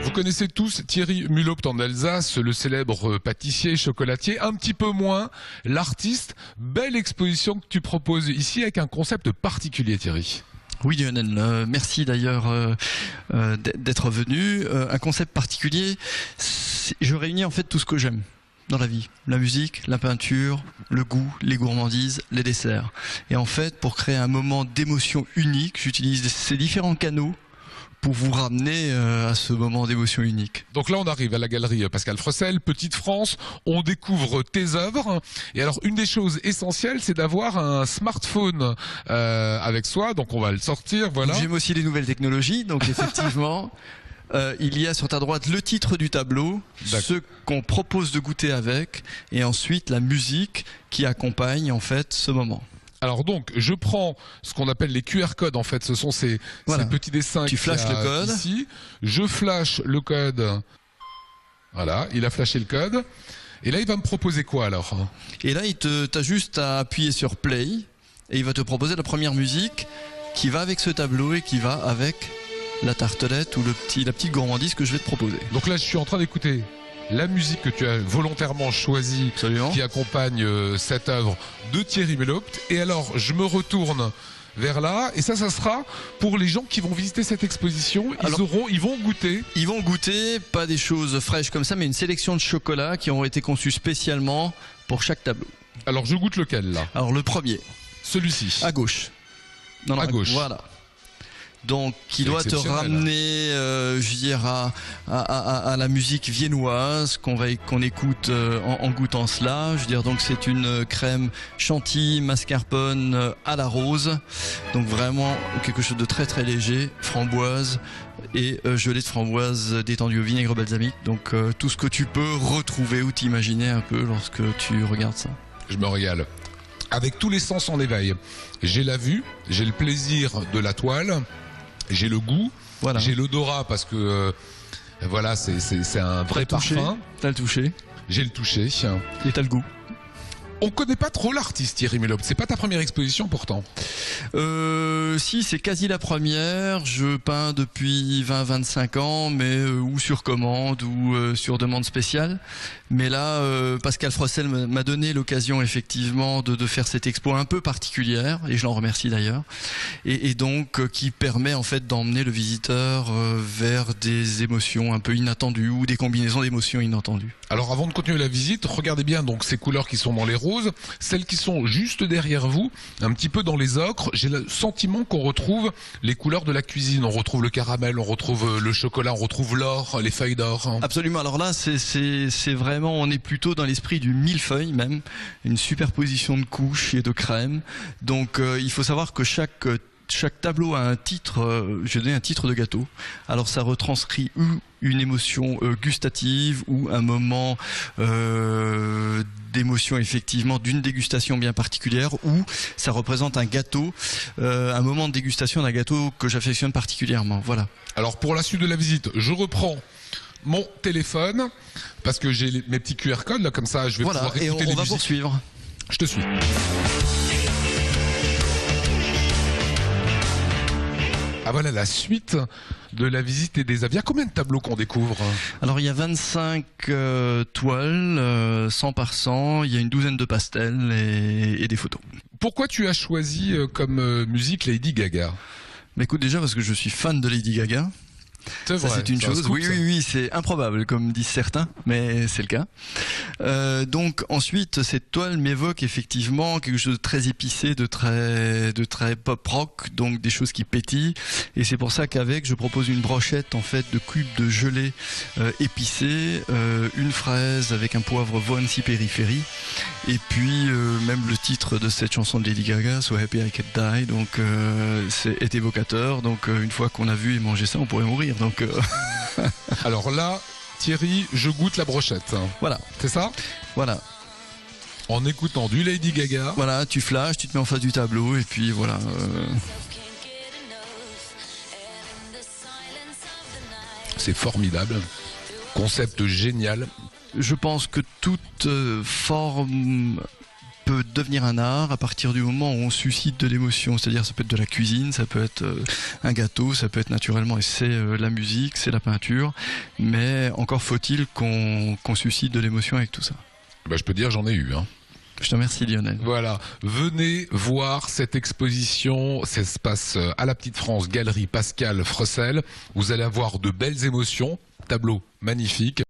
Vous connaissez tous Thierry Mulhaupt en Alsace, le célèbre pâtissier et chocolatier, un petit peu moins l'artiste. Belle exposition que tu proposes ici avec un concept particulier, Thierry. Oui Lionel, merci d'ailleurs d'être venu. Un concept particulier, je réunis en fait tout ce que j'aime dans la vie. La musique, la peinture, le goût, les gourmandises, les desserts. Et en fait, pour créer un moment d'émotion unique, j'utilise ces différents canaux pour vous ramener à ce moment d'émotion unique. Donc là, on arrive à la galerie Pascal Frossel, Petite France, on découvre tes œuvres. Et alors, une des choses essentielles, c'est d'avoir un smartphone avec soi. Donc on va le sortir, voilà. J'aime aussi les nouvelles technologies, donc effectivement... il y a sur ta droite le titre du tableau, ce qu'on propose de goûter avec, et ensuite la musique qui accompagne en fait ce moment. Alors donc, je prends ce qu'on appelle les QR codes, en fait, ce sont ces petits dessins. Tu flashes le code. Ici. Je flash le code. Voilà, il a flashé le code. Et là, il va me proposer quoi alors? Et là, t'as juste à appuyer sur play, et il va te proposer la première musique qui va avec ce tableau et qui va avec la tartelette ou la petite gourmandise que je vais te proposer. Donc là, je suis en train d'écouter la musique que tu as volontairement choisie, qui accompagne cette œuvre de Thierry Mulhaupt. Et alors, je me retourne vers là, et ça sera pour les gens qui vont visiter cette exposition. Ils vont goûter. Ils vont goûter, pas des choses fraîches comme ça, mais une sélection de chocolats qui ont été conçus spécialement pour chaque tableau. Alors, je goûte lequel là? Alors, le premier. Celui-ci. À gauche. Non, à gauche. Voilà. Donc, qui doit te ramener, je veux dire, à la musique viennoise qu'on écoute en goûtant cela. Je veux dire, donc c'est une crème chantilly mascarpone à la rose. Donc vraiment quelque chose de très très léger, framboise et gelée de framboise détendue au vinaigre balsamique. Donc tout ce que tu peux retrouver ou t'imaginer un peu lorsque tu regardes ça. Je me régale. Avec tous les sens en éveil. J'ai la vue, j'ai le plaisir de la toile. J'ai le goût, j'ai l'odorat parce que voilà, c'est un vrai parfum. T'as le toucher. J'ai le toucher. Et t'as le goût. On connaît pas trop l'artiste Thierry Mulhaupt. C'est pas ta première exposition pourtant. Si, c'est quasi la première. Je peins depuis 20-25 ans, mais ou sur commande ou sur demande spéciale. Mais là, Pascal Frossel m'a donné l'occasion effectivement de faire cette expo un peu particulière, et je l'en remercie d'ailleurs, et donc qui permet en fait d'emmener le visiteur vers des émotions un peu inattendues ou des combinaisons d'émotions inattendues. Alors avant de continuer la visite, regardez bien donc ces couleurs qui sont dans les roses, celles qui sont juste derrière vous, un petit peu dans les ocres. J'ai le sentiment qu'on retrouve les couleurs de la cuisine. On retrouve le caramel, on retrouve le chocolat, on retrouve l'or, les feuilles d'or. Absolument. Alors là, c'est vraiment, on est plutôt dans l'esprit du millefeuille même, une superposition de couches et de crème. Donc il faut savoir que chaque tableau a un titre, j'ai donné un titre de gâteau. Alors ça retranscrit une émotion gustative ou un moment d'émotion effectivement d'une dégustation bien particulière, ou ça représente un gâteau, un moment de dégustation d'un gâteau que j'affectionne particulièrement. Voilà. Alors pour la suite de la visite, je reprends mon téléphone parce que j'ai mes petits QR codes là, comme ça je vais pouvoir écouter les musiques. On va poursuivre. Je te suis. Ah voilà la suite de la visite et des avis. Il y a combien de tableaux qu'on découvre? Alors il y a 25 toiles, 100 par 100, il y a une douzaine de pastels et des photos. Pourquoi tu as choisi comme musique Lady Gaga? Bah écoute, déjà parce que je suis fan de Lady Gaga. C'est une chose. Oui, c'est improbable, comme disent certains, mais c'est le cas. Donc ensuite, cette toile m'évoque effectivement quelque chose de très épicé, de très pop rock, donc des choses qui pétillent. Et c'est pour ça qu'avec, je propose une brochette en fait de cubes de gelée épicé, une fraise avec un poivre Von Si Périphérie, et puis même le titre de cette chanson de Lady Gaga, So Happy I Could Die, donc est évocateur. Donc une fois qu'on a vu et mangé ça, on pourrait mourir. Donc alors là, Thierry, je goûte la brochette. Voilà. C'est ça? Voilà. En écoutant du Lady Gaga. Voilà, tu flashes, tu te mets en face du tableau et puis voilà. C'est formidable. Concept génial. Je pense que toute forme peut devenir un art à partir du moment où on suscite de l'émotion. C'est-à-dire, ça peut être de la cuisine, ça peut être un gâteau, ça peut être naturellement, et c'est la musique, c'est la peinture, mais encore faut-il qu'on suscite de l'émotion avec tout ça. Je peux dire, j'en ai eu, hein. Je te remercie, Lionel. Voilà, venez voir cette exposition, ça se passe à la Petite France, Galerie Pascal Fressel. Vous allez avoir de belles émotions, tableau magnifique.